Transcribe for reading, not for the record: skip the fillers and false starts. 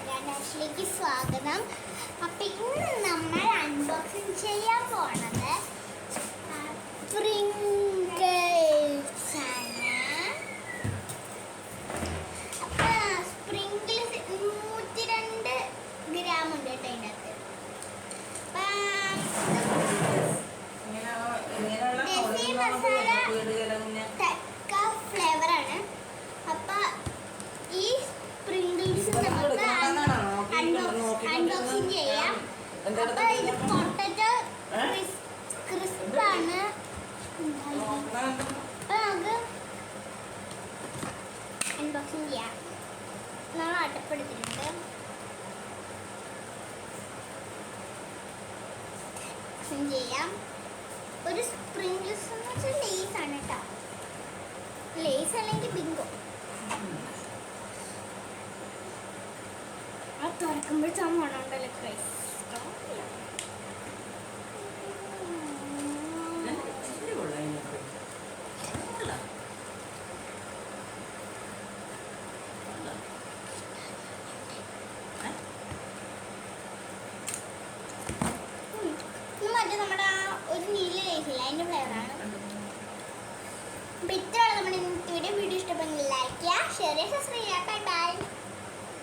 ലേക്ക് സ്വാഗതം. അപ്പം ഇന്ന് നമ്മൾ അൺബോക്സിങ് ചെയ്യാൻ പോണത് സ്പ്രിങ്കിൾസ് ആണ്. അപ്പം സ്പ്രിങ്കിൾസ് 102 ഗ്രാം ഉണ്ട് കേട്ടോ അതിൻ്റെ അകത്ത്. ഫ്ലേവർ ആണ്. അപ്പം ഈ സ്പ്രിങ്കിൾസ് നമുക്ക് അൺബോക്സിങ് ചെയ്യാം. അപ്പൊ ഇത് പൊട്ടറ്റോ ക്രിസ്പാണ്. അപ്പൊ നമുക്ക് അൺബോക്സിങ് ചെയ്യാം. നമ്മൾ അടപ്പെടുത്തിട്ടുണ്ട്. ചെയ്യാം. ഒരു സ്പ്രിങ്കിൾസ് എന്ന് വെച്ചാൽ ലേസ് ആണ് കേട്ടോ. ലേസ് അല്ലെങ്കിൽ ബിങ്കോ. ആ തുറക്കുമ്പോൾ ചമ്മണുണ്ടല്ലോ ക്രൈസ്. മറ്റേ നമ്മുടെ ഒരു നീല ലേസില്ല അതിൻ്റെ ഫ്ലേവറാണ്. അപ്പം ഇത്രയാണ് നമ്മുടെ ഇന്നത്തെ വീഡിയോ. വീഡിയോ ഇഷ്ടപ്പെടുമെങ്കിൽ ലൈക്ക് ചെയ്യുക, ഷെയർ ചെയ്യുക, സബ്സ്ക്രൈബ് ചെയ്യുക. Bye bye.